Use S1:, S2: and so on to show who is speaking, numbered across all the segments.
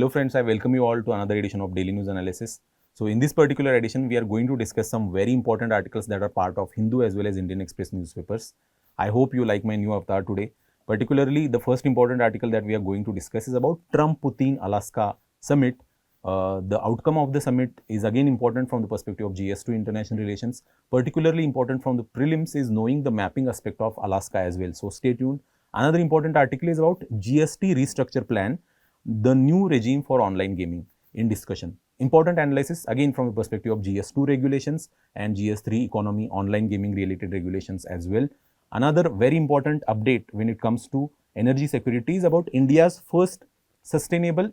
S1: Hello friends, I welcome you all to another edition of Daily News Analysis. So in this particular edition, we are going to discuss some very important articles that are part of Hindu as well as Indian Express newspapers. I hope you like my new avatar today. Particularly, the first important article that we are going to discuss is about Trump-Putin Alaska Summit. The outcome of the summit is again important from the perspective of GS2 international relations. Particularly important from the prelims is knowing the mapping aspect of Alaska as well. So stay tuned. Another important article is about GST Restructure Plan, the new regime for online gaming in discussion. Important analysis again from the perspective of GS2 regulations and GS3 economy online gaming related regulations as well. Another very important update when it comes to energy security is about India's first sustainable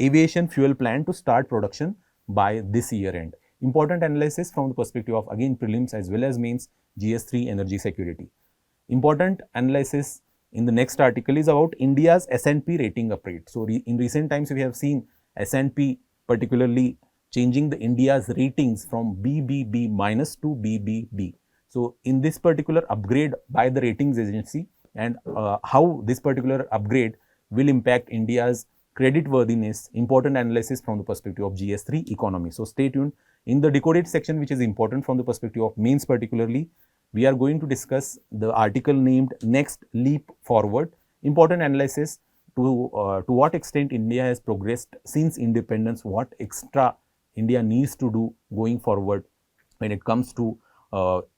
S1: aviation fuel plant to start production by this year end. Important analysis from the perspective of again prelims as well as mains GS3 energy security. Important analysis in the next article is about India's S&P rating upgrade. So in recent times, we have seen S&P particularly changing the India's ratings from BBB minus to BBB. So in this particular upgrade by the ratings agency and how this particular upgrade will impact India's credit worthiness, important analysis from the perspective of GS3 economy. So stay tuned. In the decoded section, which is important from the perspective of mains particularly, we are going to discuss the article named Next Leap Forward, important analysis to what extent India has progressed since independence, what extra India needs to do going forward when it comes to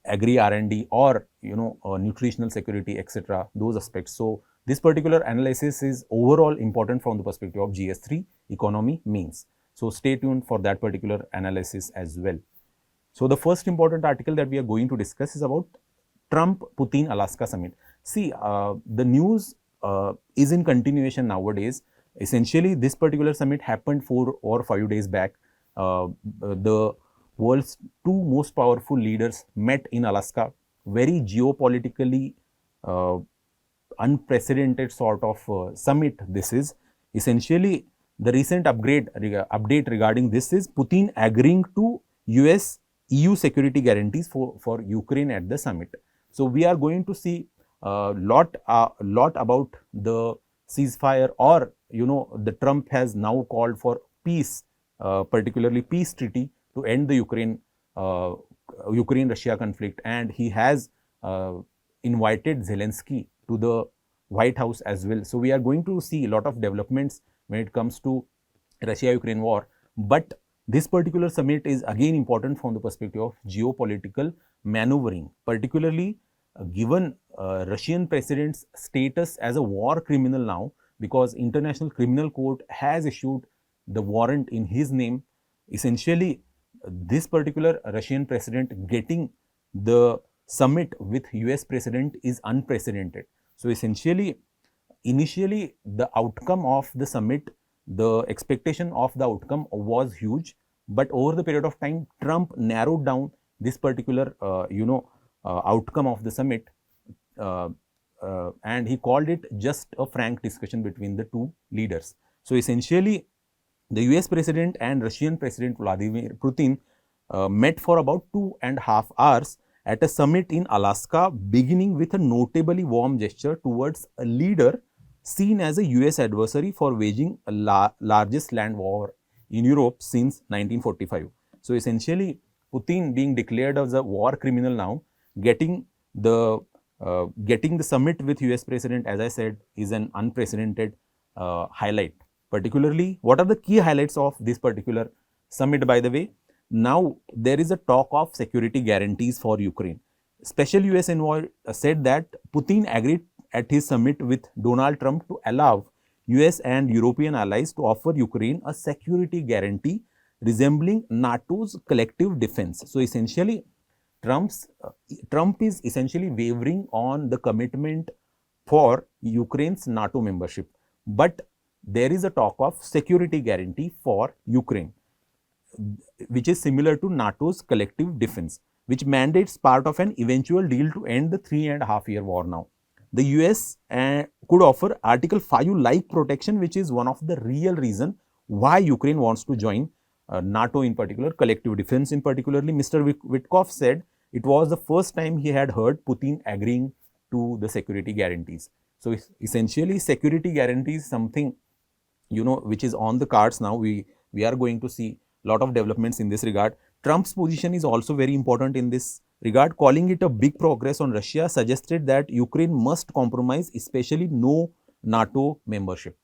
S1: agri R&D or nutritional security, etc. those aspects. So this particular analysis is overall important from the perspective of GS3 economy mains. So stay tuned for that particular analysis as well. So the first important article that we are going to discuss is about Trump-Putin Alaska Summit. See, the news is in continuation nowadays. Essentially, this particular summit happened 4 or 5 days back. The world's two most powerful leaders met in Alaska. Very geopolitically unprecedented sort of summit this is. Essentially, the recent update regarding this is Putin agreeing to US-EU security guarantees for Ukraine at the summit. So we are going to see a lot about the ceasefire, or the Trump has now called for peace, particularly peace treaty to end the Ukraine-Russia conflict, and he has invited Zelensky to the White House as well. So we are going to see a lot of developments when it comes to Russia-Ukraine war, but this particular summit is again important from the perspective of geopolitical maneuvering, particularly given Russian president's status as a war criminal now, because International Criminal Court has issued the warrant in his name. Essentially, this particular Russian president getting the summit with US president is unprecedented. So essentially, initially the outcome of the summit, the expectation of the outcome was huge, but over the period of time, Trump narrowed down this particular outcome of the summit, and he called it just a frank discussion between the two leaders. So essentially, the US president and Russian president Vladimir Putin met for about 2.5 hours at a summit in Alaska, beginning with a notably warm gesture towards a leader seen as a US adversary for waging a largest land war in Europe since 1945. So essentially, Putin being declared as a war criminal now, getting the summit with US president, as I said, is an unprecedented highlight. Particularly, what are the key highlights of this particular summit, by the way? Now, there is a talk of security guarantees for Ukraine. Special US envoy said that Putin agreed at his summit with Donald Trump to allow US and European allies to offer Ukraine a security guarantee resembling NATO's collective defense. So essentially, Trump is essentially wavering on the commitment for Ukraine's NATO membership, but there is a talk of security guarantee for Ukraine, which is similar to NATO's collective defense, which mandates part of an eventual deal to end the 3.5-year war now. The US could offer Article 5-like protection, which is one of the real reason why Ukraine wants to join NATO in particular, collective defense in particularly. Mr. Witkoff said it was the first time he had heard Putin agreeing to the security guarantees. So essentially, security guarantee is something which is on the cards now. We are going to see a lot of developments in this regard. Trump's position is also very important in this regard, calling it a big progress on Russia, suggested that Ukraine must compromise, especially no NATO membership.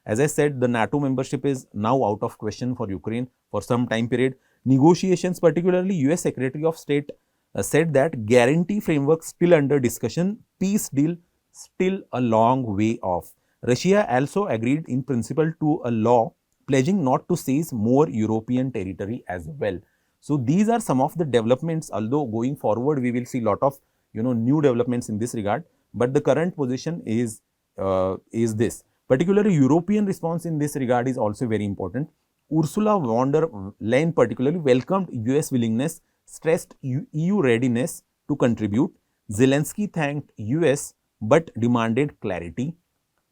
S1: As I said, the NATO membership is now out of question for Ukraine for some time period. Negotiations, particularly US Secretary of State said that guarantee framework still under discussion, peace deal still a long way off. Russia also agreed in principle to a law pledging not to seize more European territory as well. So these are some of the developments, although going forward we will see lot of new developments in this regard, but the current position is this. Particularly European response in this regard is also very important. Ursula von der Leyen particularly welcomed US willingness, stressed EU readiness to contribute. Zelensky thanked US but demanded clarity.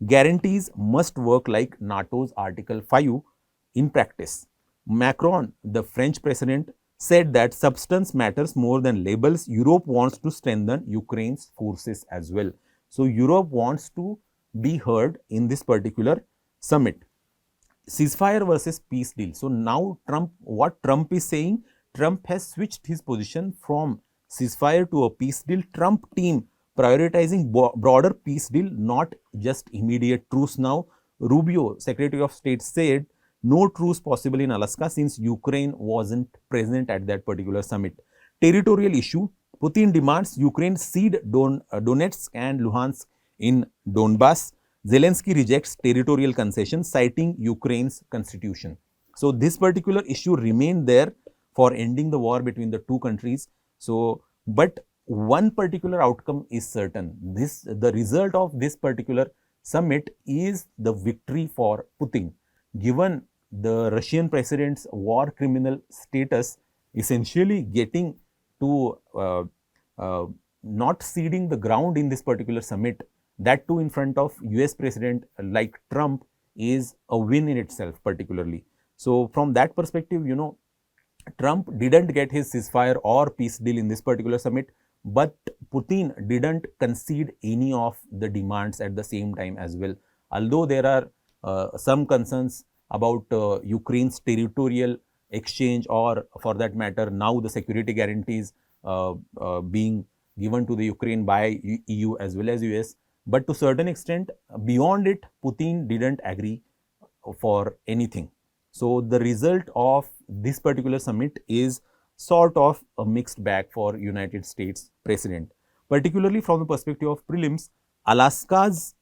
S1: Guarantees must work like NATO's Article 5 in practice. Macron, the French president, said that substance matters more than labels. Europe wants to strengthen Ukraine's forces as well. So Europe wants to be heard in this particular summit. Ceasefire versus peace deal. So now what Trump is saying, Trump has switched his position from ceasefire to a peace deal. Trump team prioritizing broader peace deal, not just immediate truce now. Rubio, Secretary of State, said no truce possible in Alaska since Ukraine wasn't present at that particular summit. Territorial issue, Putin demands Ukraine cede Donetsk and Luhansk in Donbass. Zelensky rejects territorial concession, citing Ukraine's constitution. So this particular issue remained there for ending the war between the two countries. So, but one particular outcome is certain. The result of this particular summit is the victory for Putin. Given the Russian president's war criminal status, essentially getting to not ceding the ground in this particular summit, that too in front of US president like Trump, is a win in itself particularly. So from that perspective, Trump didn't get his ceasefire or peace deal in this particular summit, but Putin didn't concede any of the demands at the same time as well. Although there are some concerns about Ukraine's territorial exchange, or for that matter now the security guarantees being given to the Ukraine by EU as well as US, but to certain extent beyond it Putin didn't agree for anything. So the result of this particular summit is sort of a mixed bag for United States president. Particularly from the perspective of prelims, Alaska's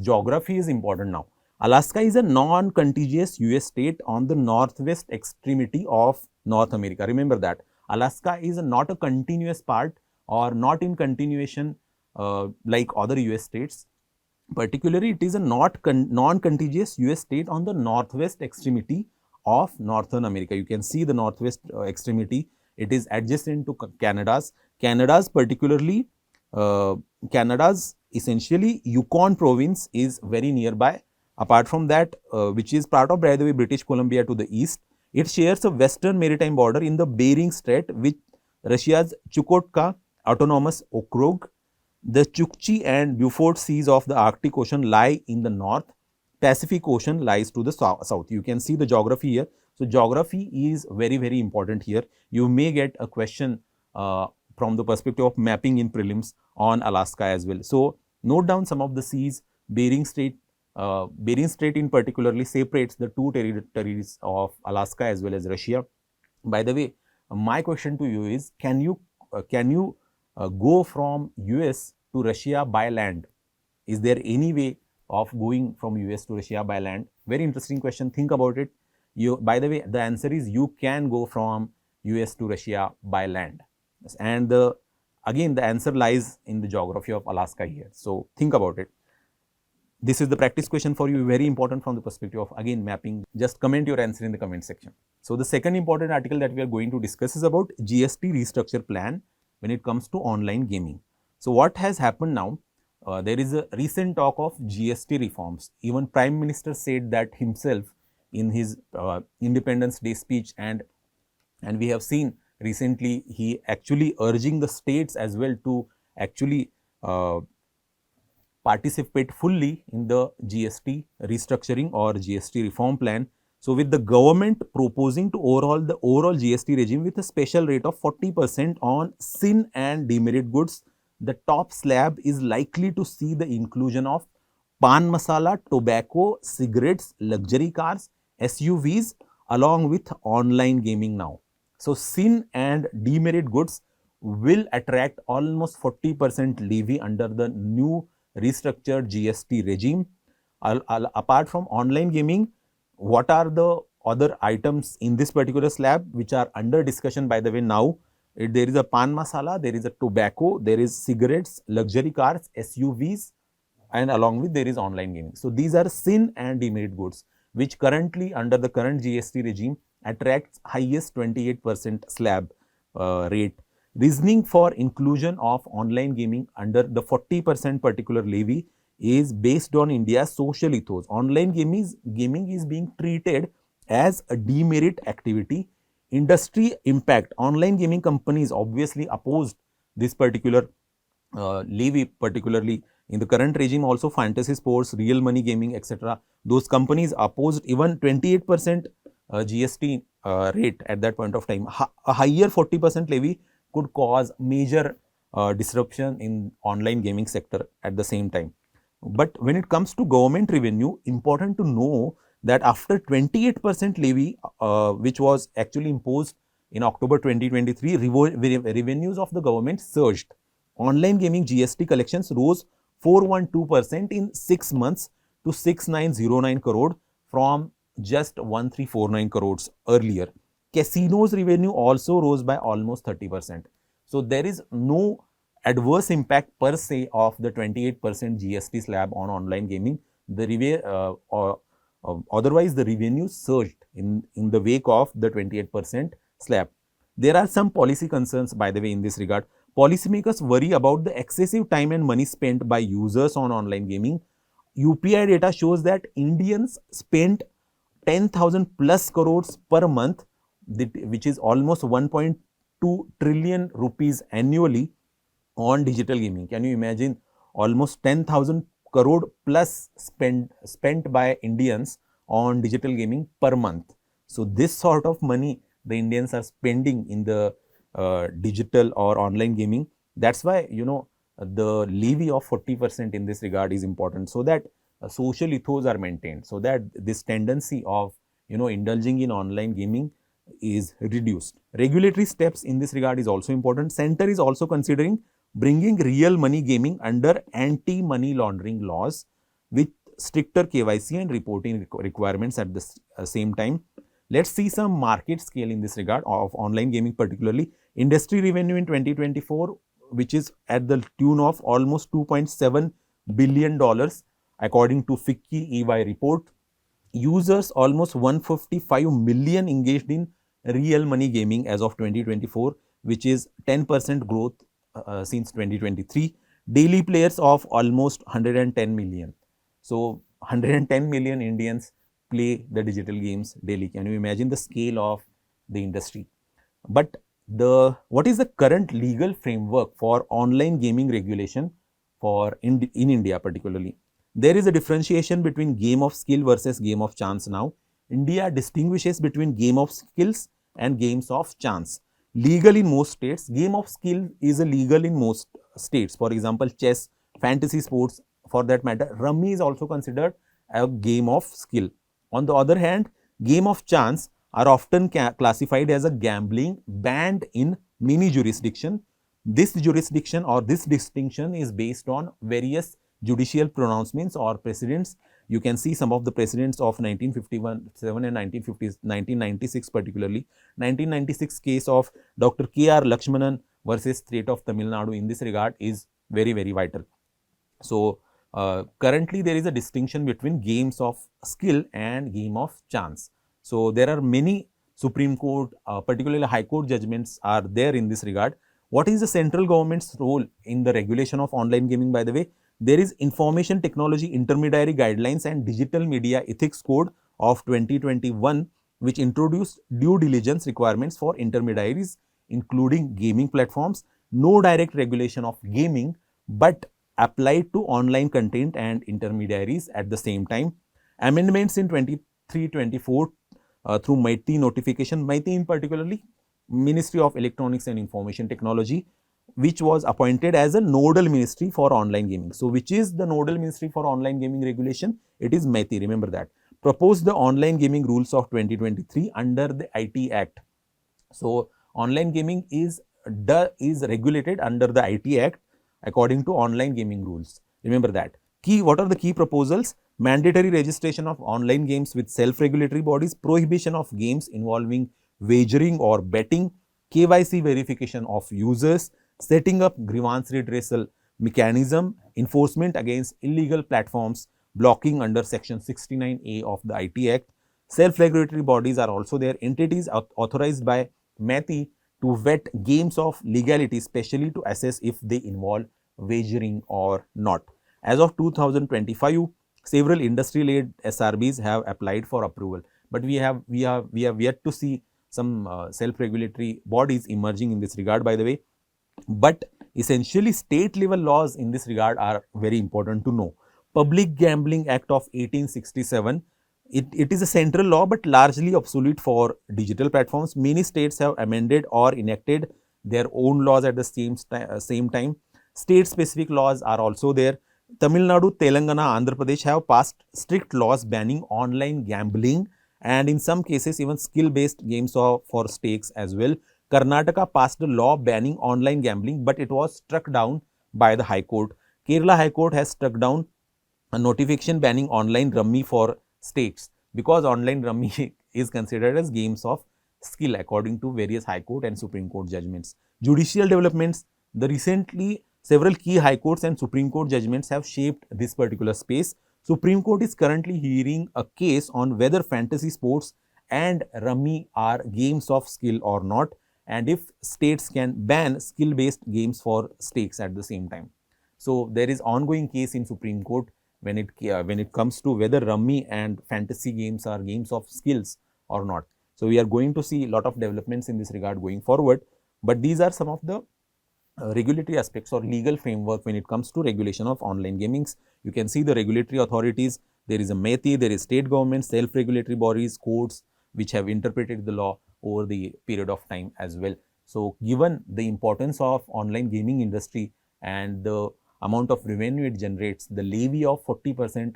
S1: geography is important now. Alaska is a non-contiguous US state on the northwest extremity of North America. Remember that. Alaska is not a continuous part or not in continuation like other US states. Particularly, it is a non-contiguous US state on the northwest extremity of Northern America. You can see the northwest extremity. It is adjacent to Canada's particularly, Canada's essentially Yukon province is very nearby. Apart from that, which is part of, by the way, British Columbia to the east, it shares a western maritime border in the Bering Strait with Russia's Chukotka Autonomous Okrug. The Chukchi and Beaufort Seas of the Arctic Ocean lie in the north. Pacific Ocean lies to the south. You can see the geography here. So geography is very, very important here. You may get a question from the perspective of mapping in prelims on Alaska as well. So note down some of the seas. Bering Strait in particularly separates the two territories of Alaska as well as Russia. By the way, my question to you is, can you go from US to Russia by land? Is there any way of going from US to Russia by land? Very interesting question. Think about it. By the way, the answer is you can go from US to Russia by land. And again, the answer lies in the geography of Alaska here. So think about it. This is the practice question for you, very important from the perspective of, again, mapping. Just comment your answer in the comment section. So the second important article that we are going to discuss is about GST Restructure Plan when it comes to online gaming. So what has happened now? There is a recent talk of GST reforms. Even Prime Minister said that himself in his Independence Day speech, and we have seen recently he actually urging the states as well to actually participate fully in the GST restructuring or GST reform plan. So, with the government proposing to the overall GST regime with a special rate of 40% on sin and demerit goods, the top slab is likely to see the inclusion of pan masala, tobacco, cigarettes, luxury cars, SUVs along with online gaming now. So, sin and demerit goods will attract almost 40% levy under the new restructured GST regime. Apart from online gaming, what are the other items in this particular slab which are under discussion by the way now? There is a pan masala, there is a tobacco, there is cigarettes, luxury cars, SUVs, and along with there is online gaming. So, these are sin and demerit goods which currently under the current GST regime attracts highest 28% slab rate. Reasoning for inclusion of online gaming under the 40% particular levy is based on India's social ethos. Online gaming is being treated as a demerit activity. Industry impact, online gaming companies obviously opposed this particular levy, particularly in the current regime. Also fantasy sports, real money gaming, etc. Those companies opposed even 28% GST rate at that point of time. A higher 40% levy could cause major disruption in online gaming sector at the same time. But when it comes to government revenue, important to know that after 28% levy, which was actually imposed in October 2023, revenues of the government surged. Online gaming GST collections rose 412% in 6 months to 6909 crore from just 1349 crores earlier. Casinos revenue also rose by almost 30%. So, there is no adverse impact per se of the 28% GST slab on online gaming. Otherwise, the revenue surged in the wake of the 28% slab. There are some policy concerns by the way in this regard. Policymakers worry about the excessive time and money spent by users on online gaming. UPI data shows that Indians spent 10,000 plus crores per month, which is almost 1.2 trillion rupees annually on digital gaming. Can you imagine? Almost 10,000 crore plus spent by Indians on digital gaming per month. So, this sort of money the Indians are spending in the digital or online gaming. That's why the levy of 40% in this regard is important, so that social ethos are maintained, so that this tendency of indulging in online gaming is reduced. Regulatory steps in this regard is also important. Center is also considering bringing real money gaming under anti-money laundering laws with stricter KYC and reporting requirements at the same time. Let's see some market scale in this regard of online gaming particularly. Industry revenue in 2024, which is at the tune of almost $2.7 billion according to FICCI EY report. Users almost 155 million engaged in real money gaming as of 2024, which is 10% growth since 2023. Daily players of almost 110 million. So, 110 million Indians play the digital games daily. Can you imagine the scale of the industry? But what is the current legal framework for online gaming regulation in India particularly? There is a differentiation between game of skill versus game of chance now. India distinguishes between game of skills and games of chance. Legal in most states, game of skill is illegal in most states. For example, chess, fantasy sports, for that matter, rummy is also considered a game of skill. On the other hand, game of chance are often classified as a gambling banned in many jurisdictions. This jurisdiction or this distinction is based on various judicial pronouncements or precedents. You can see some of the precedents of 1957 and 1996 particularly. 1996 case of Dr. K.R. Lakshmanan versus State of Tamil Nadu in this regard is very, very vital. So, currently there is a distinction between games of skill and game of chance. So, there are many Supreme Court, particularly High Court judgments are there in this regard. What is the central government's role in the regulation of online gaming by the way? There is Information Technology Intermediary Guidelines and Digital Media Ethics Code of 2021, which introduced due diligence requirements for intermediaries, including gaming platforms. No direct regulation of gaming, but applied to online content and intermediaries at the same time. Amendments in 23-24 through MeitY notification, MeitY in particularly Ministry of Electronics and Information Technology, which was appointed as a nodal ministry for online gaming. So, which is the nodal ministry for online gaming regulation? It is MeitY, remember that. Proposed the online gaming rules of 2023 under the IT Act. So, online gaming is regulated under the IT Act according to online gaming rules. Remember that. What are the key proposals? Mandatory registration of online games with self-regulatory bodies, prohibition of games involving wagering or betting, KYC verification of users, setting up grievance redressal mechanism, enforcement against illegal platforms, blocking under section 69A of the IT Act. Self-regulatory bodies are also there, entities authorized by MeitY to vet games of legality, especially to assess if they involve wagering or not. As of 2025, several industry-led SRBs have applied for approval, but we have yet to see some self-regulatory bodies emerging in this regard, by the way. But essentially, state level laws in this regard are very important to know. Public Gambling Act of 1867, it is a central law but largely obsolete for digital platforms. Many states have amended or enacted their own laws at the same time. State specific laws are also there. Tamil Nadu, Telangana, Andhra Pradesh have passed strict laws banning online gambling and in some cases even skill based games for stakes as well. Karnataka passed a law banning online gambling, but it was struck down by the High Court. Kerala High Court has struck down a notification banning online rummy for stakes because online rummy is considered as games of skill according to various High Court and Supreme Court judgments. Judicial developments, the recently several key High Courts and Supreme Court judgments have shaped this particular space. Supreme Court is currently hearing a case on whether fantasy sports and rummy are games of skill or not, and if states can ban skill based games for stakes at the same time. So, there is ongoing case in Supreme Court when it comes to whether rummy and fantasy games are games of skills or not. So, we are going to see a lot of developments in this regard going forward, but these are some of the regulatory aspects or legal framework when it comes to regulation of online gamings. You can see the regulatory authorities, there is a MeitY, there is state government, self-regulatory bodies, courts which have interpreted the law over the period of time as well. So, given the importance of online gaming industry and the amount of revenue it generates, the levy of 40%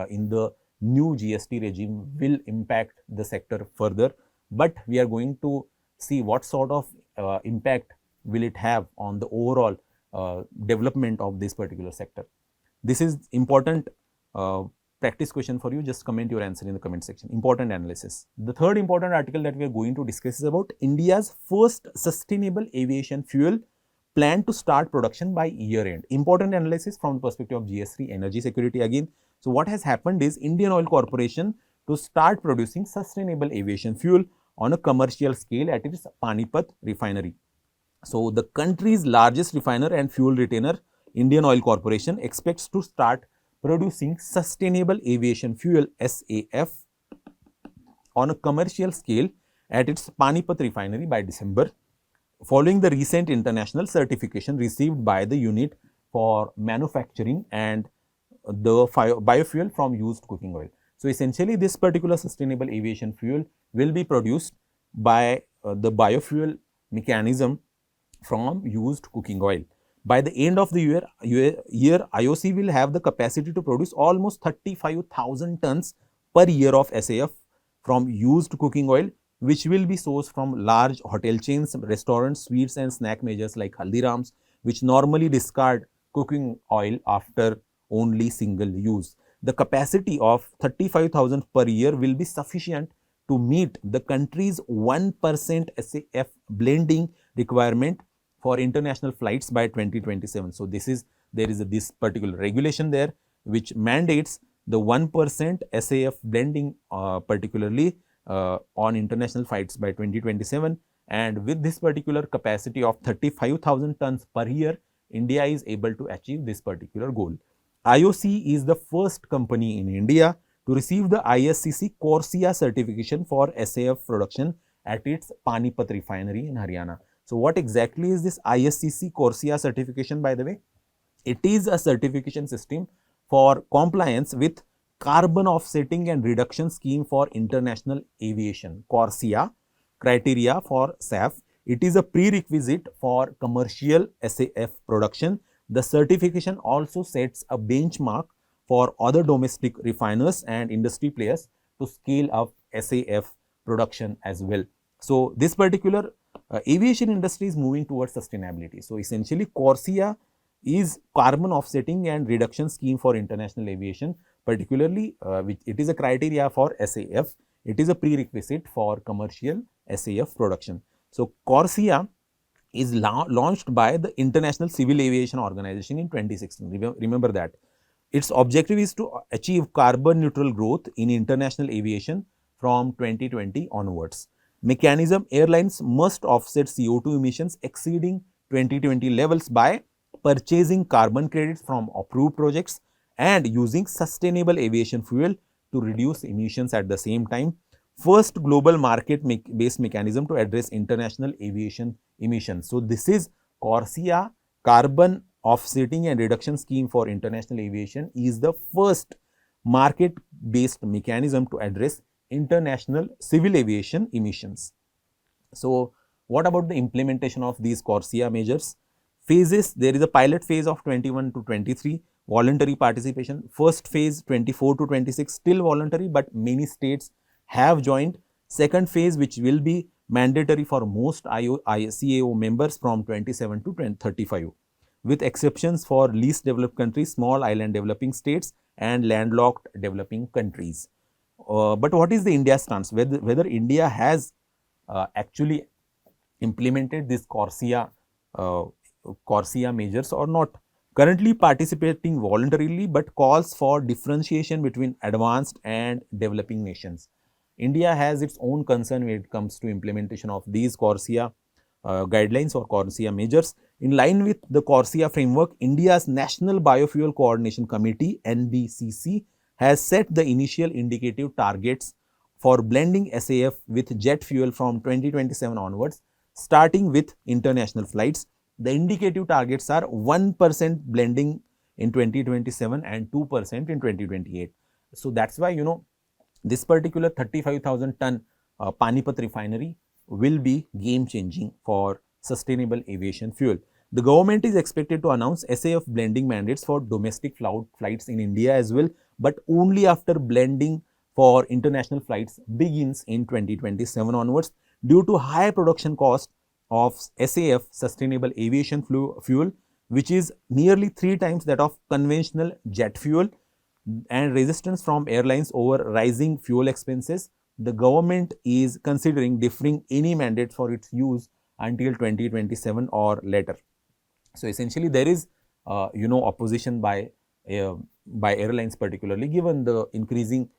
S1: in the new GST regime will impact the sector further, but we are going to see what sort of impact will it have on the overall development of this particular sector. This is important practice question for you. Just comment your answer in the comment section. Important analysis. The third important article that we are going to discuss is about India's first sustainable aviation fuel plan to start production by year end. Important analysis from the perspective of GST energy security again. So, what has happened is Indian Oil Corporation to start producing sustainable aviation fuel on a commercial scale at its Panipat refinery. So, the country's largest refiner and fuel retainer, Indian Oil Corporation, expects to start producing sustainable aviation fuel SAF on a commercial scale at its Panipat refinery by December, following the recent international certification received by the unit for manufacturing and the biofuel from used cooking oil. So, essentially this particular sustainable aviation fuel will be produced by the biofuel mechanism from used cooking oil. By the end of the year, IOC will have the capacity to produce almost 35,000 tons per year of SAF from used cooking oil, which will be sourced from large hotel chains, restaurants, sweets and snack majors like Haldiram's, which normally discard cooking oil after only single use. The capacity of 35,000 per year will be sufficient to meet the country's 1% SAF blending requirement for international flights by 2027. So, there is this particular regulation there which mandates the 1% SAF blending particularly on international flights by 2027, and with this particular capacity of 35,000 tons per year, India is able to achieve this particular goal. IOC is the first company in India to receive the ISCC CORSIA certification for SAF production at its Panipat refinery in Haryana. So, what exactly is this ISCC CORSIA certification, by the way? It is a certification system for compliance with carbon offsetting and reduction scheme for international aviation, CORSIA, criteria for SAF. It is a prerequisite for commercial SAF production. The certification also sets a benchmark for other domestic refiners and industry players to scale up SAF production as well. So, this particular aviation industry is moving towards sustainability. So, essentially CORSIA is carbon offsetting and reduction scheme for international aviation, particularly which it is a criteria for SAF. It is a prerequisite for commercial SAF production. So, CORSIA is launched by the International Civil Aviation Organization in 2016. Remember that. Its objective is to achieve carbon neutral growth in international aviation from 2020 onwards. Mechanism: airlines must offset CO2 emissions exceeding 2020 levels by purchasing carbon credits from approved projects and using sustainable aviation fuel to reduce emissions at the same time. First global market based mechanism to address international aviation emissions. So, this is CORSIA, carbon offsetting and reduction scheme for international aviation, is the first market based mechanism to address international civil aviation emissions. So, what about the implementation of these CORSIA measures? Phases: there is a pilot phase of 21 to 23, voluntary participation. First phase 24 to 26 still voluntary, but many states have joined. Second phase, which will be mandatory for most CAO members from 27 to 35, with exceptions for least developed countries, small island developing states and landlocked developing countries. But what is the India stance? Whether India has actually implemented this CORSIA measures or not. Currently participating voluntarily, but calls for differentiation between advanced and developing nations. India has its own concern when it comes to implementation of these CORSIA guidelines or CORSIA measures. In line with the CORSIA framework, India's National Biofuel Coordination Committee (NBCC) has set the initial indicative targets for blending SAF with jet fuel from 2027 onwards, starting with international flights. The indicative targets are 1% blending in 2027 and 2% in 2028. So, that is why this particular 35,000 ton Panipat refinery will be game changing for sustainable aviation fuel. The government is expected to announce SAF blending mandates for domestic flights in India as well, but only after blending for international flights begins in 2027 onwards. Due to high production cost of SAF, sustainable aviation fuel, which is nearly 3 times that of conventional jet fuel, and resistance from airlines over rising fuel expenses, the government is considering deferring any mandate for its use until 2027 or later. So, essentially there is opposition by airlines, particularly given the increasing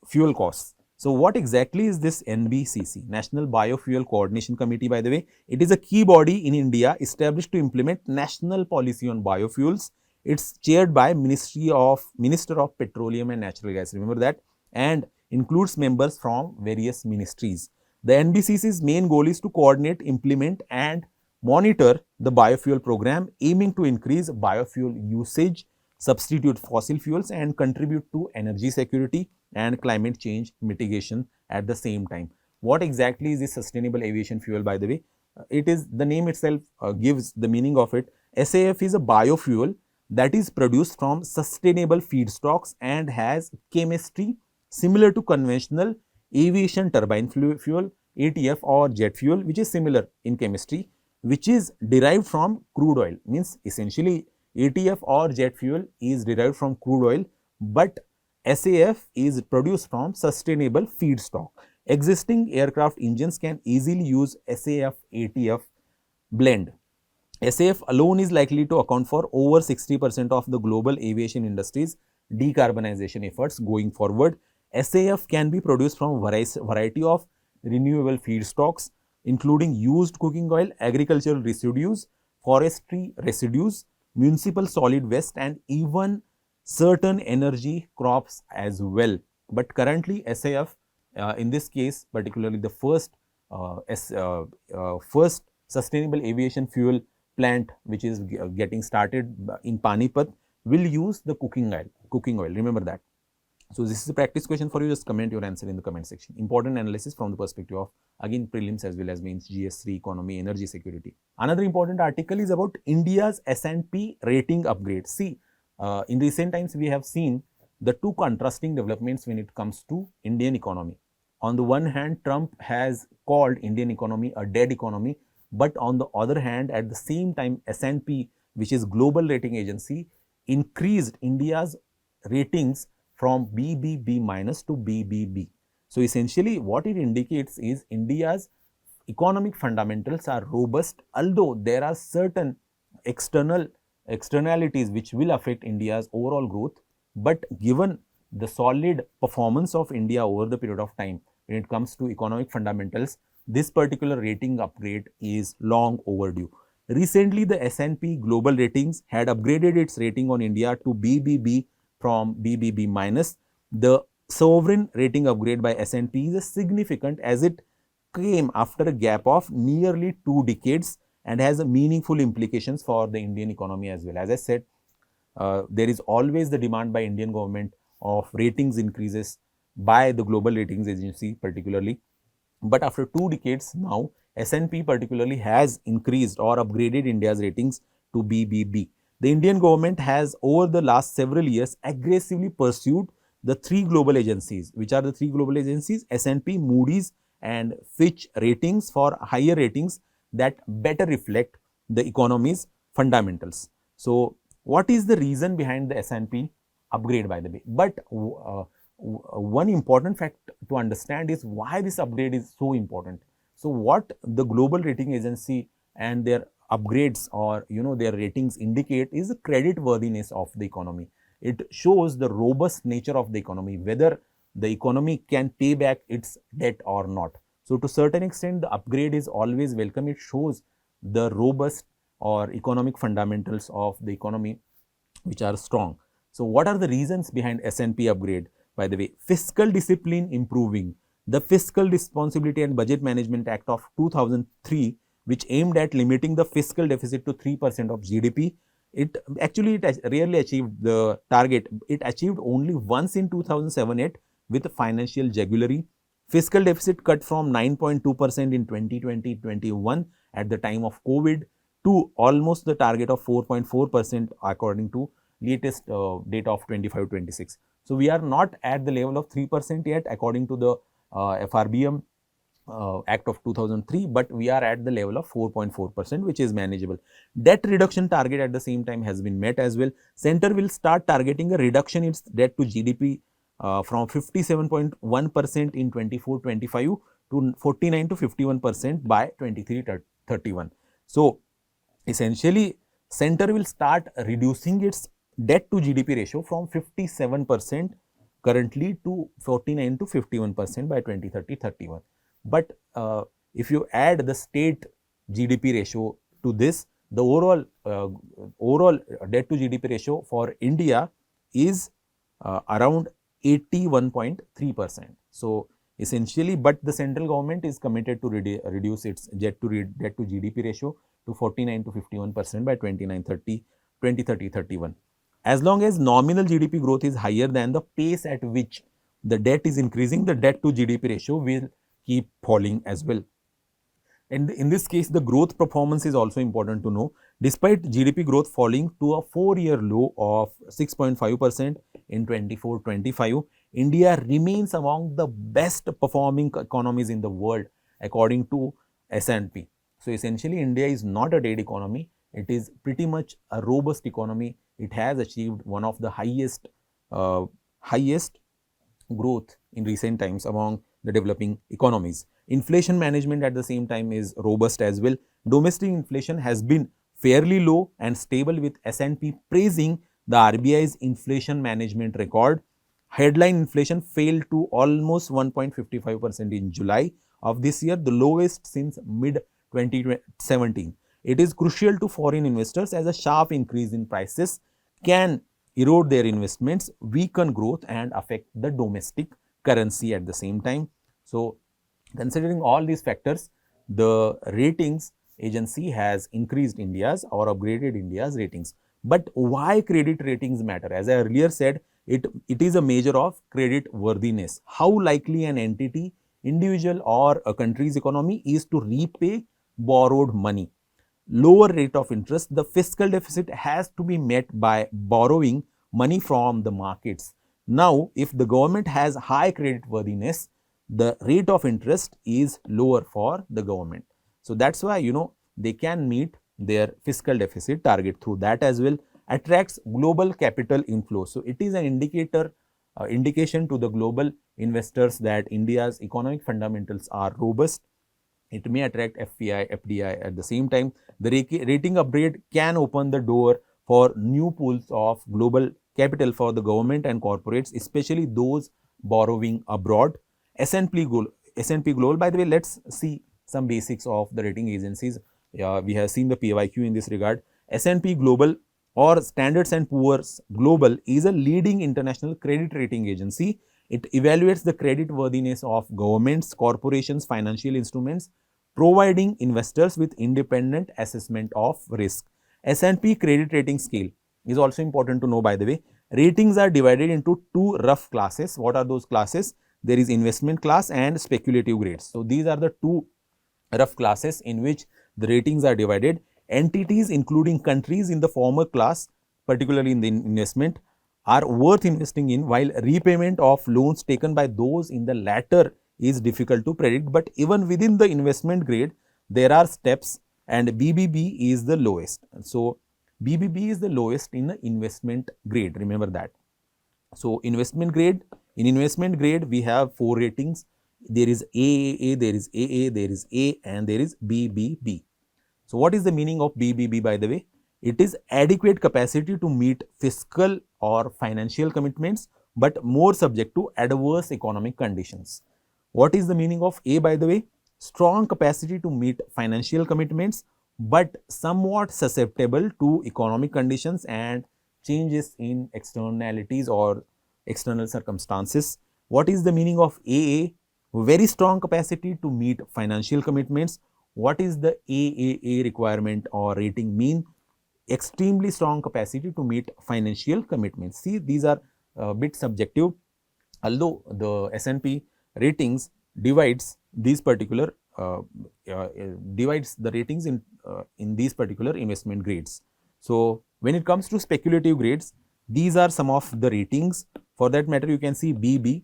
S1: fuel costs. So, what exactly is this NBCC, National Biofuel Coordination Committee? By the way, it is a key body in India established to implement national policy on biofuels. It's chaired by Minister of Petroleum and Natural Gas, remember that, and includes members from various ministries. The NBCC's main goal is to coordinate, implement and monitor the biofuel program, aiming to increase biofuel usage, substitute fossil fuels and contribute to energy security and climate change mitigation at the same time. What exactly is this sustainable aviation fuel, by the way? It is, the name itself gives the meaning of it. SAF is a biofuel that is produced from sustainable feedstocks and has chemistry similar to conventional aviation turbine fuel, ATF or jet fuel, which is similar in chemistry, which is derived from crude oil. Means essentially ATF or jet fuel is derived from crude oil, but SAF is produced from sustainable feedstock. Existing aircraft engines can easily use SAF-ATF blend. SAF alone is likely to account for over 60% of the global aviation industry's decarbonization efforts going forward. SAF can be produced from a variety of renewable feedstocks, including used cooking oil, agricultural residues, forestry residues, municipal solid waste and even certain energy crops as well. But currently SAF, in this case particularly the first sustainable aviation fuel plant which is getting started in Panipat will use the cooking oil. Remember that. So this is a practice question for you. Just comment your answer in the comment section. Important analysis from the perspective of again prelims as well as mains, GS3, economy, energy security. Another important article is about India's S&P rating upgrade. See, in recent times we have seen the two contrasting developments when it comes to Indian economy. On the one hand, Trump has called Indian economy a dead economy, but on the other hand, at the same time, S&P, which is global rating agency, increased India's ratings from BBB minus to BBB. So essentially what it indicates is India's economic fundamentals are robust, although there are certain externalities which will affect India's overall growth. But given the solid performance of India over the period of time when it comes to economic fundamentals, this particular rating upgrade is long overdue. Recently, the S&P Global Ratings had upgraded its rating on India to BBB from BBB minus. The sovereign rating upgrade by S&P is significant as it came after a gap of nearly 2 decades and has a meaningful implications for the Indian economy as well. As I said, there is always the demand by Indian government of ratings increases by the global ratings agency particularly. But after 2 decades now, S&P particularly has increased or upgraded India's ratings to BBB. The Indian government has over the last several years aggressively pursued the 3 global agencies. Which are the 3 global agencies? S&P, Moody's and Fitch ratings for higher ratings that better reflect the economy's fundamentals. So, what is the reason behind the S&P upgrade, by the way? But one important fact to understand is why this upgrade is so important. So, what the global rating agency and their upgrades or their ratings indicate is the credit worthiness of the economy. It shows the robust nature of the economy, whether the economy can pay back its debt or not. So, to certain extent, the upgrade is always welcome. It shows the robust or economic fundamentals of the economy which are strong. So, what are the reasons behind S&P upgrade? By the way, fiscal discipline improving. The Fiscal Responsibility and Budget Management Act of 2003, which aimed at limiting the fiscal deficit to 3% of GDP, it rarely achieved the target. It achieved only once in 2007-8 with financial jugglery. Fiscal deficit cut from 9.2% in 2020-21 at the time of COVID to almost the target of 4.4% according to latest data of 25-26. So, we are not at the level of 3% yet according to the FRBM Act of 2003, but we are at the level of 4.4%, which is manageable. Debt reduction target at the same time has been met as well. Center will start targeting a reduction in its debt to GDP from 57.1% in 24-25 to 49 to 51% by 23-31. So, essentially, Center will start reducing its debt to GDP ratio from 57% currently to 49 to 51% by 2030-31. But if you add the state GDP ratio to this, the overall debt to GDP ratio for India is around 81.3%. So, essentially, but the central government is committed to reduce its debt to GDP ratio to 49 to 51% by 2030-31. As long as nominal GDP growth is higher than the pace at which the debt is increasing, the debt to GDP ratio will keep falling as well. And in this case, the growth performance is also important to know. Despite GDP growth falling to a 4-year low of 6.5% in 24-25, India remains among the best performing economies in the world according to S&P. So, essentially, India is not a dead economy. It is pretty much a robust economy. It has achieved one of the highest growth in recent times among the developing economies. Inflation management at the same time is robust as well. Domestic inflation has been fairly low and stable, with S&P praising the RBI's inflation management record. Headline inflation fell to almost 1.55% in July of this year, the lowest since mid-2017. It is crucial to foreign investors as a sharp increase in prices can erode their investments, weaken growth and affect the domestic currency at the same time. So, considering all these factors, the ratings agency has increased India's or upgraded India's ratings. But why credit ratings matter? As I earlier said, it is a measure of credit worthiness. How likely an entity, individual or a country's economy is to repay borrowed money. Lower rate of interest, the fiscal deficit has to be met by borrowing money from the markets. Now, if the government has high credit worthiness, the rate of interest is lower for the government. So, that is why they can meet their fiscal deficit target through that as well. Attracts global capital inflow. So, it is an indication to the global investors that India's economic fundamentals are robust. It may attract FPI, FDI at the same time. The rating upgrade can open the door for new pools of global capital for the government and corporates, especially those borrowing abroad. S&P Global, by the way, let's see some basics of the rating agencies. We have seen the PYQ in this regard. S&P Global or Standards and Poor's Global is a leading international credit rating agency. It evaluates the credit worthiness of governments, corporations, financial instruments, providing investors with independent assessment of risk. S&P credit rating scale is also important to know, by the way. Ratings are divided into two rough classes. What are those classes? There is investment class and speculative grades. So, these are the two rough classes in which the ratings are divided. Entities including countries in the former class, particularly in the investment, are worth investing in, while repayment of loans taken by those in the latter is difficult to predict. But even within the investment grade, there are steps, and BBB is the lowest. So, BBB is the lowest in the investment grade, remember that. So, in investment grade we have 4 ratings. There is AAA, there is AA, there is A, and there is BBB. So, what is the meaning of BBB, by the way? It is adequate capacity to meet fiscal or financial commitments, but more subject to adverse economic conditions. What is the meaning of A, by the way? Strong capacity to meet financial commitments, but somewhat susceptible to economic conditions and changes in externalities or external circumstances. What is the meaning of AA? Very strong capacity to meet financial commitments. What is the AAA requirement or rating mean? Extremely strong capacity to meet financial commitments. See, these are a bit subjective, although the S&P ratings divides these particular divides the ratings in these particular investment grades. So, when it comes to speculative grades, these are some of the ratings. For that matter, you can see BB,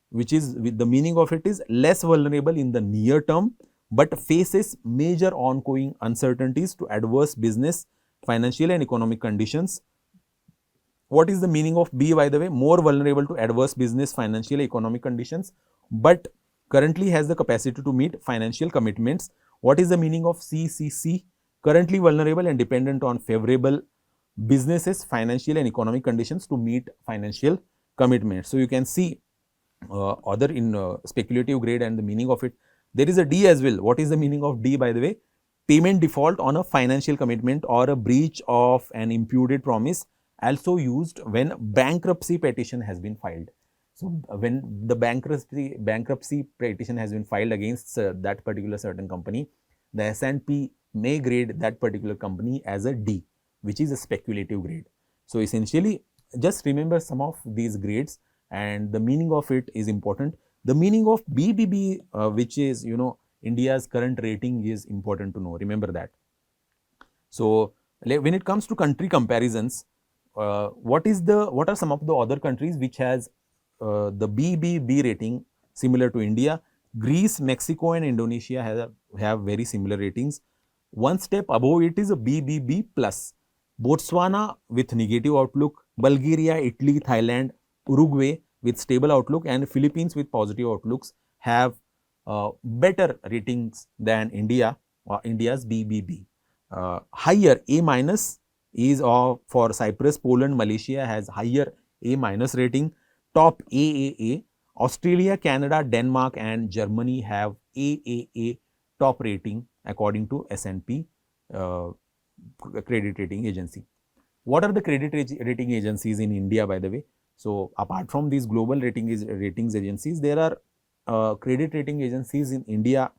S1: which is, with the meaning of it is less vulnerable in the near term, but faces major ongoing uncertainties to adverse business, financial and economic conditions. What is the meaning of B, by the way? More vulnerable to adverse business, financial, economic conditions, but currently has the capacity to meet financial commitments. What is the meaning of CCC? Currently vulnerable and dependent on favorable businesses, financial and economic conditions to meet financial commitments. So, you can see other in speculative grade and the meaning of it. There is a D as well. What is the meaning of D, by the way? Payment default on a financial commitment or a breach of an imputed promise, also used when bankruptcy petition has been filed. So, when the bankruptcy petition has been filed against that particular certain company, the S&P may grade that particular company as a D, which is a speculative grade. So, essentially, just remember some of these grades, and the meaning of it is important. The meaning of BBB, which is India's current rating, is important to know. Remember that. So, when it comes to country comparisons, what are some of the other countries which has the BBB rating similar to India? Greece, Mexico, and Indonesia have very similar ratings. One step above it is a BBB plus. Botswana with negative outlook, Bulgaria, Italy, Thailand, Uruguay with stable outlook, and Philippines with positive outlooks have better ratings than India's BBB. Higher A minus is for Cyprus, Poland, Malaysia has higher A minus rating. Top AAA, Australia, Canada, Denmark, and Germany have AAA top rating according to S&P credit rating agency. What are the credit rating agencies in India, by the way? So, apart from these global ratings agencies, there are credit rating agencies in India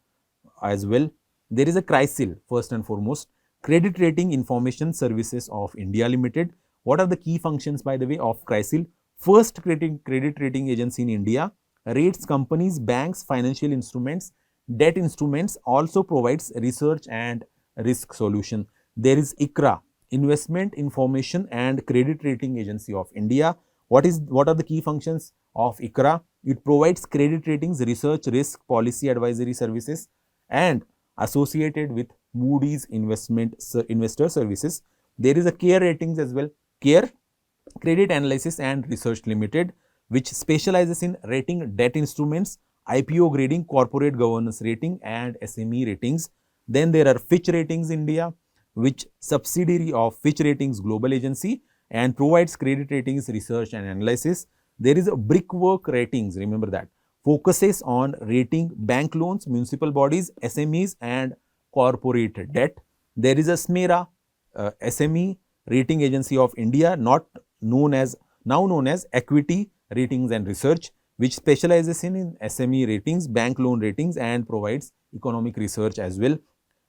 S1: as well. There is a CRISIL, first and foremost, Credit Rating Information Services of India Limited. What are the key functions, by the way, of CRISIL? First credit rating agency in India, rates companies, banks, financial instruments, debt instruments, also provides research and risk solution. There is ICRA, Investment Information and Credit Rating Agency of India. What are the key functions of ICRA? It provides credit ratings, research, risk, policy advisory services, and associated with Moody's Investor Services. There is a CARE Ratings as well. CARE, Credit Analysis and Research Limited, which specializes in rating debt instruments, IPO grading, corporate governance rating, and SME ratings. Then there are Fitch Ratings India, which subsidiary of Fitch Ratings Global Agency and provides credit ratings, research and analysis. There is a Brickwork Ratings, remember that, focuses on rating bank loans, municipal bodies, SMEs and corporate debt. There is a SMERA, SME Rating Agency of India, now known as Equity Ratings and Research, which specializes in SME ratings, bank loan ratings and provides economic research as well.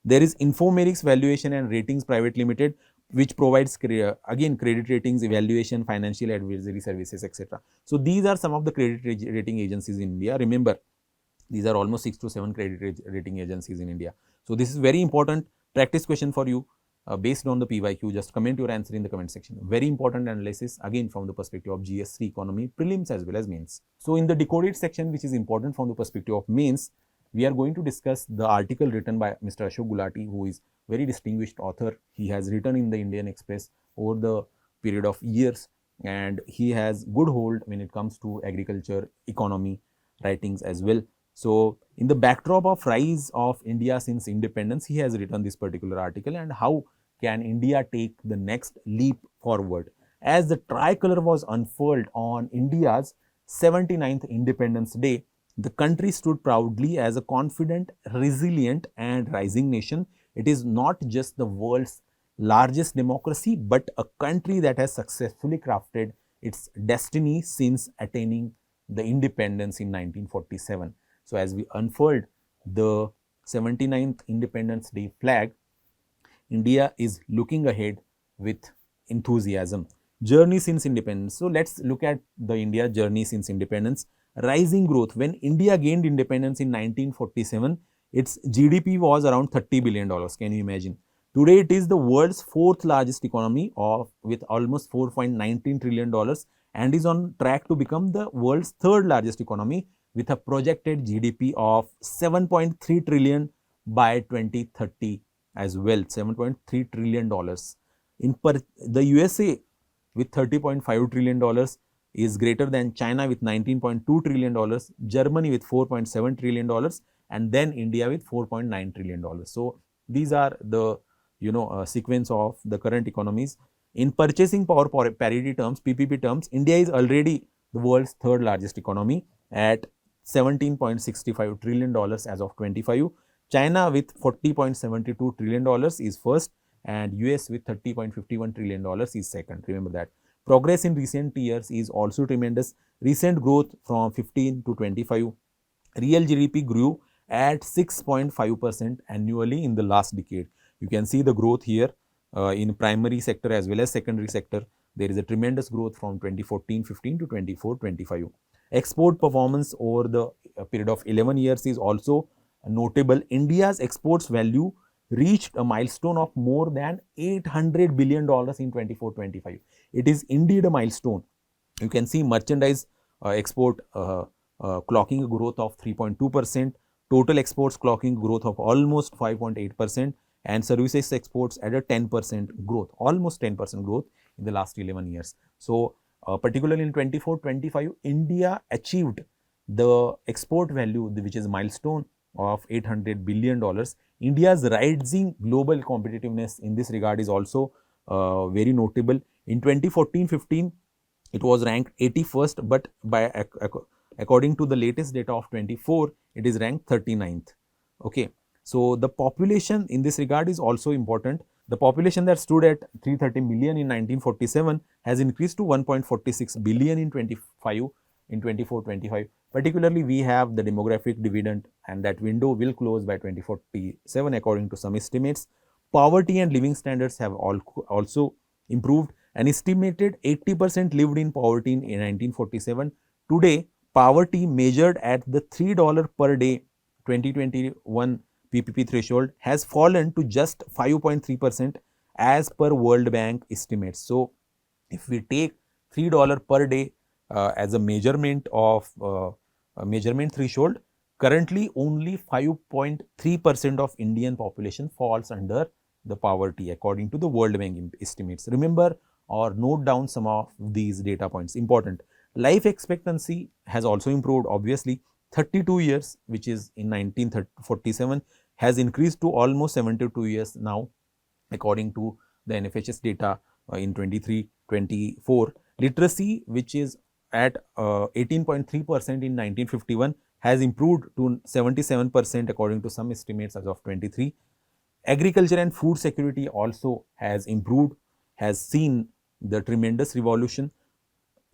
S1: There is Infomerix Valuation and Ratings Private Limited, which provides again credit ratings, evaluation, financial advisory services, etc. So these are some of the credit rating agencies in India. Remember, these are almost 6 to 7 credit rating agencies in India. So this is very important practice question for you based on the PYQ. Just comment your answer in the comment section. Very important analysis again from the perspective of GS3 economy, prelims as well as mains. So in the decoded section, which is important from the perspective of mains, we are going to discuss the article written by Mr. Ashok Gulati, who is very distinguished author. He has written in the Indian Express over the period of years, and he has good hold when it comes to agriculture, economy, writings as well. So in the backdrop of rise of India since independence, he has written this particular article, and how can India take the next leap forward. As the tricolor was unfurled on India's 79th Independence Day, the country stood proudly as a confident, resilient and rising nation. It is not just the world's largest democracy, but a country that has successfully crafted its destiny since attaining the independence in 1947. So as we unfurled the 79th Independence Day flag, India is looking ahead with enthusiasm. Journey since independence. So let's look at the India journey since independence. Rising growth. When India gained independence in 1947, its GDP was around $30 billion. Can you imagine? Today, it is the world's fourth largest economy with almost $4.19 trillion and is on track to become the world's third largest economy with a projected GDP of $7.3 trillion by 2030 as well. $7.3 trillion. The USA with $30.5 trillion is greater than China with $19.2 trillion, Germany with $4.7 trillion, and then India with $4.9 trillion. So these are the sequence of the current economies. In purchasing power parity terms, PPP terms, India is already the world's third largest economy at $17.65 trillion as of 25. China with $40.72 trillion is first, and US with $30.51 trillion is second. Remember that. Progress in recent years is also tremendous. Recent growth from 15 to 25. Real GDP grew at 6.5% annually in the last decade. You can see the growth here in primary sector as well as secondary sector. There is a tremendous growth from 2014-15 to 24-25. Export performance over the period of 11 years is also notable. India's exports value reached a milestone of more than $800 billion in 24-25. It is indeed a milestone. You can see merchandise export clocking a growth of 3.2%, total exports clocking growth of almost 5.8%, and services exports at a 10% growth, almost 10% growth in the last 11 years. So particularly in 24-25, India achieved the export value, which is a milestone of $800 billion. India's rising global competitiveness in this regard is also very notable. In 2014-15, it was ranked 81st, but according to the latest data of 24, it is ranked 39th. Okay. So the population in this regard is also important. The population that stood at 330 million in 1947 has increased to 1.46 billion in 25. in 24-25. Particularly, we have the demographic dividend, and that window will close by 2047 according to some estimates. Poverty and living standards have also improved. An estimated 80% lived in poverty in 1947. Today, poverty measured at the $3 per day 2021 PPP threshold has fallen to just 5.3% as per World Bank estimates. So, if we take $3 per day as a measurement of a measurement threshold, currently only 5.3% of Indian population falls under the poverty according to the World Bank estimates. Remember or note down some of these data points, important. Life expectancy has also improved, obviously. 32 years, which is in 1947, has increased to almost 72 years now according to the NFHS data in 23-24. Literacy, which is at 18.3% in 1951, has improved to 77% according to some estimates as of 23. Agriculture and food security also has improved, has seen the tremendous revolution.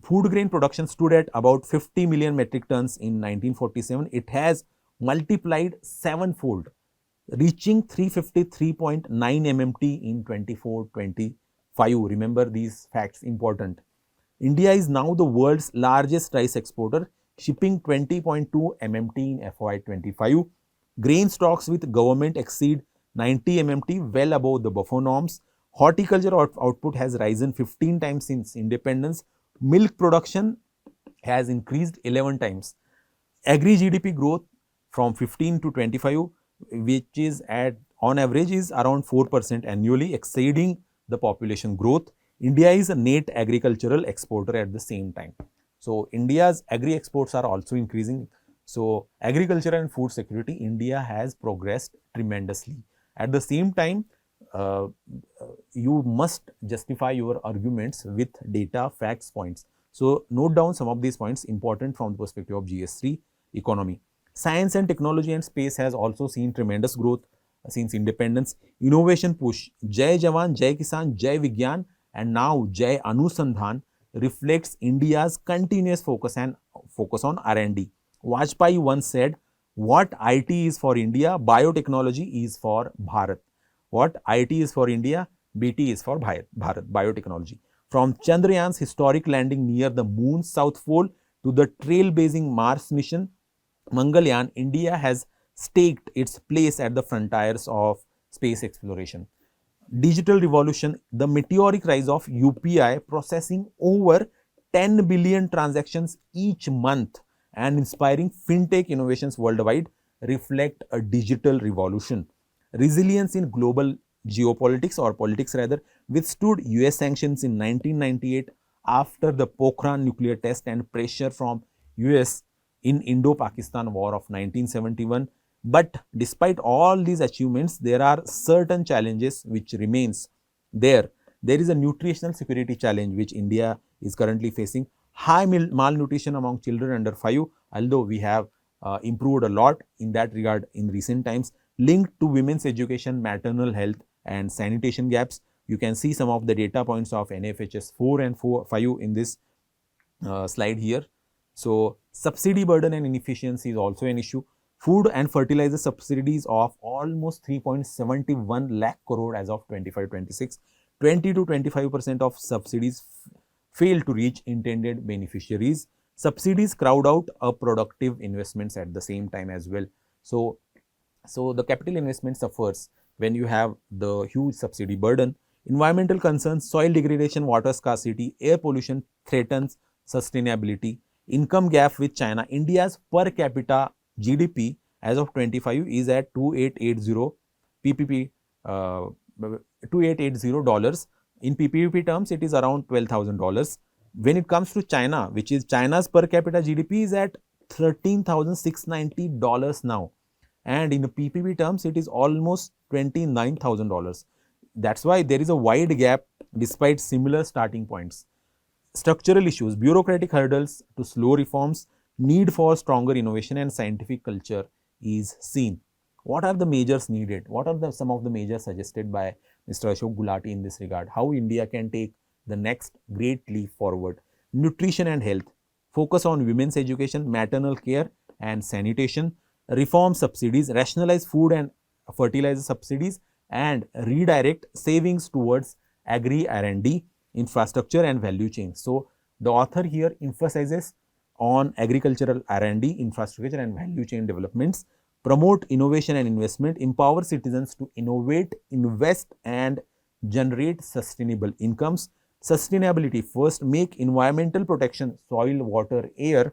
S1: Food grain production stood at about 50 million metric tons in 1947. It has multiplied sevenfold, reaching 353.9 MMT in 24-25. Remember these facts, important. India is now the world's largest rice exporter, shipping 20.2 MMT in FY25. Grain stocks with government exceed 90 MMT, well above the buffer norms. Horticulture output has risen 15 times since independence. Milk production has increased 11 times. Agri GDP growth from 15 to 25, which is at on average is around 4% annually, exceeding the population growth. India is a net agricultural exporter at the same time. So, India's agri exports are also increasing. So, agriculture and food security, India has progressed tremendously. At the same time, you must justify your arguments with data, facts, points. So, note down some of these points important from the perspective of GS3 economy. Science and technology and space has also seen tremendous growth since independence. Innovation push, Jai Jawan, Jai Kisan, Jai Vigyan, and now Jai Anusandhan reflects India's continuous focus on R&D. Vajpayee once said, what IT is for India, biotechnology is for Bharat. What IT is for India, BT is for Bharat, biotechnology. From Chandrayaan's historic landing near the moon's south pole to the trailblazing Mars mission, Mangalyaan, India has staked its place at the frontiers of space exploration. Digital revolution, the meteoric rise of UPI processing over 10 billion transactions each month and inspiring fintech innovations worldwide reflect a digital revolution. Resilience in global geopolitics, or politics rather, withstood US sanctions in 1998 after the Pokhran nuclear test and pressure from US in Indo-Pakistan War of 1971. But despite all these achievements, there are certain challenges which remains there. There is a nutritional security challenge which India is currently facing. High malnutrition among children under 5, although we have improved a lot in that regard in recent times, linked to women's education, maternal health and sanitation gaps. You can see some of the data points of NFHS 4 and 5 in this slide here. So, subsidy burden and inefficiency is also an issue. Food and fertilizer subsidies of almost 3.71 lakh crore as of 25-26, 20 to 25% of subsidies fail to reach intended beneficiaries. Subsidies crowd out productive investments at the same time as well. So, the capital investment suffers when you have the huge subsidy burden. Environmental concerns, soil degradation, water scarcity, air pollution threatens sustainability. Income gap with China. India's per capita GDP as of 25 is at 2880 PPP, $2880. In PPP terms, it is around $12,000. When it comes to China, which is China's per capita GDP is at $13,690 now. And in the PPP terms, it is almost $29,000. That's why there is a wide gap despite similar starting points. Structural issues, bureaucratic hurdles to slow reforms, need for stronger innovation and scientific culture is seen. What are the measures needed? What are some of the measures suggested by Mr. Ashok Gulati in this regard? How India can take the next great leap forward? Nutrition and health. focus on women's education, maternal care and sanitation, reform subsidies, rationalize food and fertilizer subsidies, and redirect savings towards agri R&D, infrastructure and value chain. So, the author here emphasizes on agricultural R&D, infrastructure and value chain developments, promote innovation and investment, empower citizens to innovate, invest and generate sustainable incomes. Sustainability first, make environmental protection, soil, water, air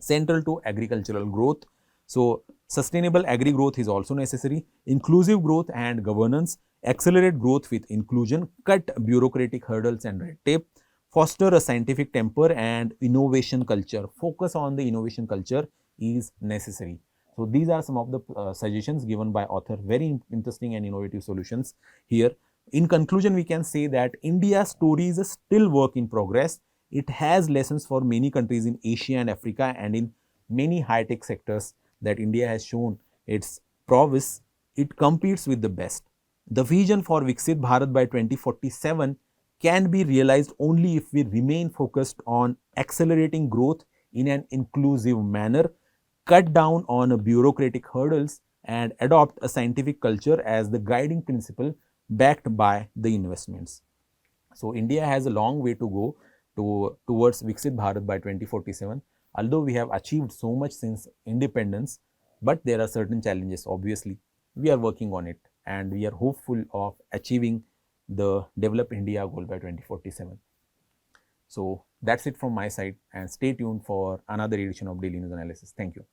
S1: central to agricultural growth. So, sustainable agri growth is also necessary. Inclusive growth and governance, accelerate growth with inclusion, cut bureaucratic hurdles and red tape, foster a scientific temper and innovation culture. Focus on the innovation culture is necessary. So, these are some of the suggestions given by author, very interesting and innovative solutions here. In conclusion, we can say that India's story is a still work in progress. It has lessons for many countries in Asia and Africa and in many high-tech sectors that India has shown its prowess. It competes with the best. The vision for Viksit Bharat by 2047 can be realized only if we remain focused on accelerating growth in an inclusive manner, cut down on bureaucratic hurdles and adopt a scientific culture as the guiding principle backed by the investments. So, India has a long way to go towards Viksit Bharat by 2047. Although we have achieved so much since independence, but there are certain challenges. Obviously, we are working on it and we are hopeful of achieving the Develop India goal by 2047. So, that's it from my side and stay tuned for another edition of Daily News Analysis. Thank you.